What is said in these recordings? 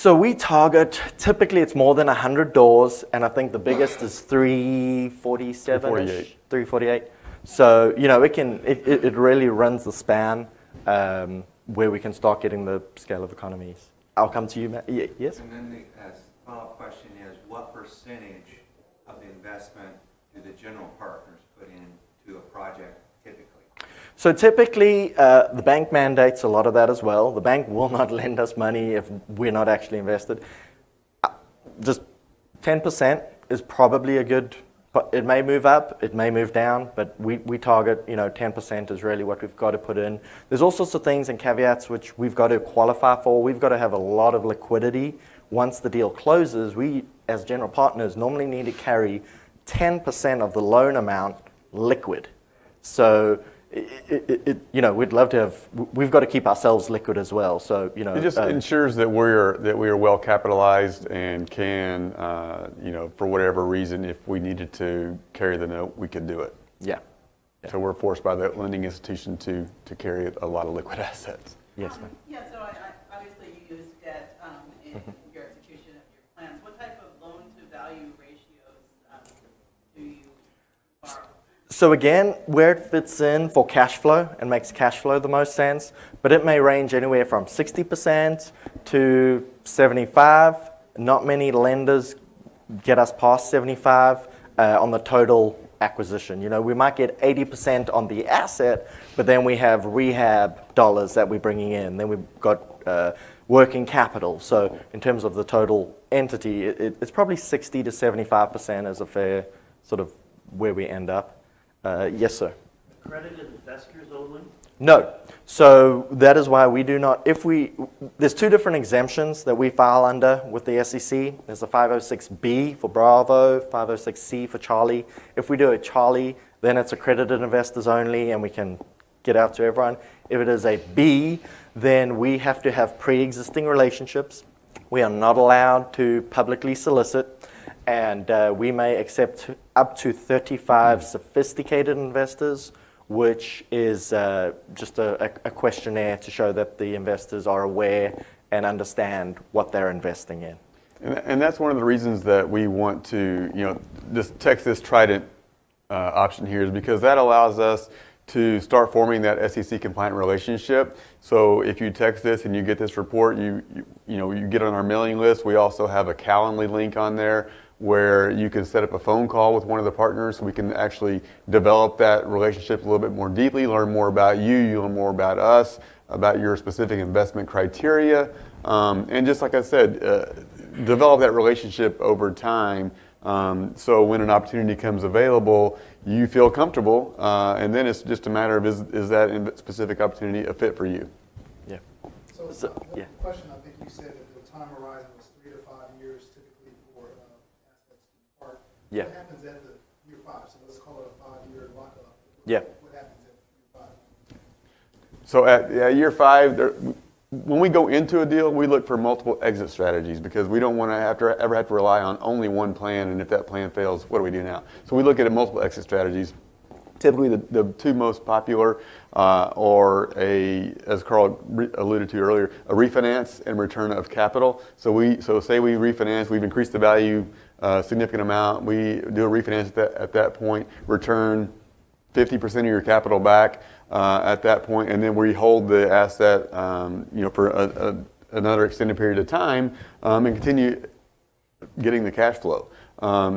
So we target, typically it's more than 100 doors, and I think the biggest is 347-ish, 348. So, it really runs the span where we can start getting the scale of economies. I'll come to you, Matt. Yes? And then the follow-up question is, what percentage of the investment do the general partners put into a project typically? So typically, the bank mandates a lot of that as well. The bank will not lend us money if we're not actually invested. Just 10% is probably a good, it may move up, it may move down, but we target, 10% is really what we've got to put in. There's all sorts of things and caveats which we've got to qualify for. We've got to have a lot of liquidity. Once the deal closes, we, as general partners, normally need to carry 10% of the loan amount liquid. So, we'd love to have. We've got to keep ourselves liquid as well. So it just ensures that we are well capitalized and can, for whatever reason, if we needed to carry the note, we could do it. Yeah. So we're forced by the lending institution to carry a lot of liquid assets. Yes, ma'am. Yeah. So obviously you use debt in your execution of your plans. What type of loan to value ratios do you borrow? So again, where it fits in for cash flow and makes cash flow the most sense, but it may range anywhere from 60% to 75%. Not many lenders get us past 75% on the total acquisition. We might get 80% on the asset, but then we have rehab dollars that we're bringing in. Then we've got working capital. So in terms of the total entity, it's probably 60 to 75% is a fair sort of where we end up. Yes, sir. Accredited investors only? No. So that is why we do not, there's two different exemptions that we file under with the SEC. There's a 506B for Bravo, 506C for Charlie. If we do a Charlie, then it's accredited investors only and we can get out to everyone. If it is a B, then we have to have pre-existing relationships. We are not allowed to publicly solicit. And we may accept up to 35 sophisticated investors, which is just a questionnaire to show that the investors are aware and understand what they're investing in. And that's one of the reasons that we want to, this Texas Trident option here is because that allows us to start forming that SEC compliant relationship. So if you text this and you get this report, you get on our mailing list. We also have a Calendly link on there where you can set up a phone call with one of the partners so we can actually develop that relationship a little bit more deeply, learn more about you learn more about us, about your specific investment criteria, and just like I said, develop that relationship over time so when an opportunity comes available, you feel comfortable, and then it's just a matter of is that specific opportunity a fit for you? Yeah. So yeah. Question, I think you said that the time horizon was 3 to 5 years typically for assets to depart. Yeah. What happens at the year 5? So let's call it a 5-year lockup. Yeah. What happens at year 5? So at year 5, when we go into a deal, we look for multiple exit strategies because we don't want to ever have to rely on only one plan, and if that plan fails, what do we do now? So we look at multiple exit strategies. Typically, the two most popular are as Carl alluded to earlier, a refinance and return of capital. So say we refinance, we've increased the value a significant amount. We do a refinance at that point, return 50% of your capital back at that point, and then we hold the asset, for another extended period of time, and continue getting the cash flow.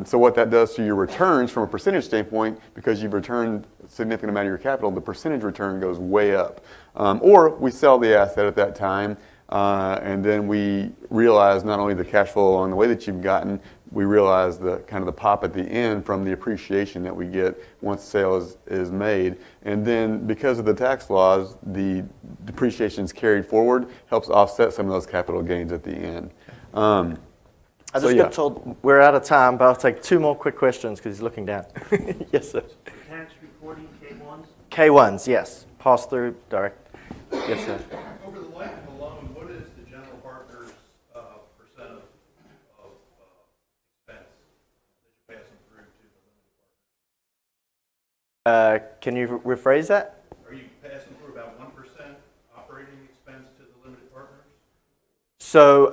So what that does to your returns from a percentage standpoint, because you've returned a significant amount of your capital, the percentage return goes way up. Or we sell the asset at that time, and then we realize not only the cash flow along the way that you've gotten, we realize the kind of the pop at the end from the appreciation that we get once the sale is made. And then because of the tax laws, the depreciation is carried forward, helps offset some of those capital gains at the end. I just got told we're out of time, but I'll take 2 more quick questions because he's looking down. Yes, sir. Tax reporting, K1s? K1s, yes. Pass through, direct. Yes, sir. Over the life of the loan, what is the general partner's percent of expense that you're passing through to the limited partner? Can you rephrase that? Are you passing through about 1% operating expense to the limited partners? So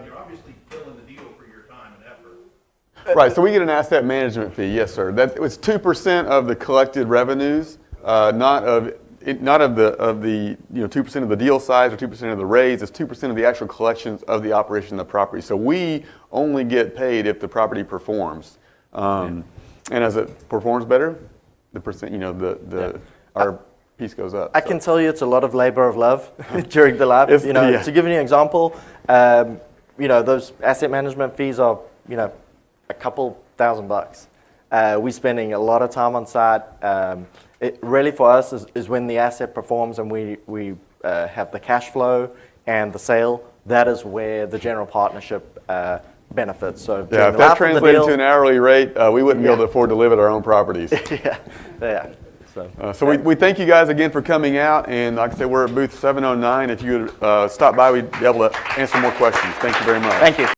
You're obviously killing the deal for your time and effort. Right, so we get an asset management fee, yes, sir. That it's 2% of the collected revenues, not of the 2% of the deal size or 2% of the raise. It's 2% of the actual collections of the operation of the property. So we only get paid if the property performs, and as it performs better, the percent, our piece goes up. I can tell you it's a lot of labor of love during the life. It's- You know, yeah. to give you an example, those asset management fees are, a couple $1,000. We're spending a lot of time on site. It really for us is when the asset performs and we have the cash flow and the sale. That is where the general partnership benefits. So Yeah, during if the that life of the translated deal- to an hourly rate, we wouldn't be able to afford to live at our own properties. yeah. So we thank you guys again for coming out, and like I said, we're at booth 709. If you would stop by, we'd be able to answer more questions. Thank you very much. Thank you.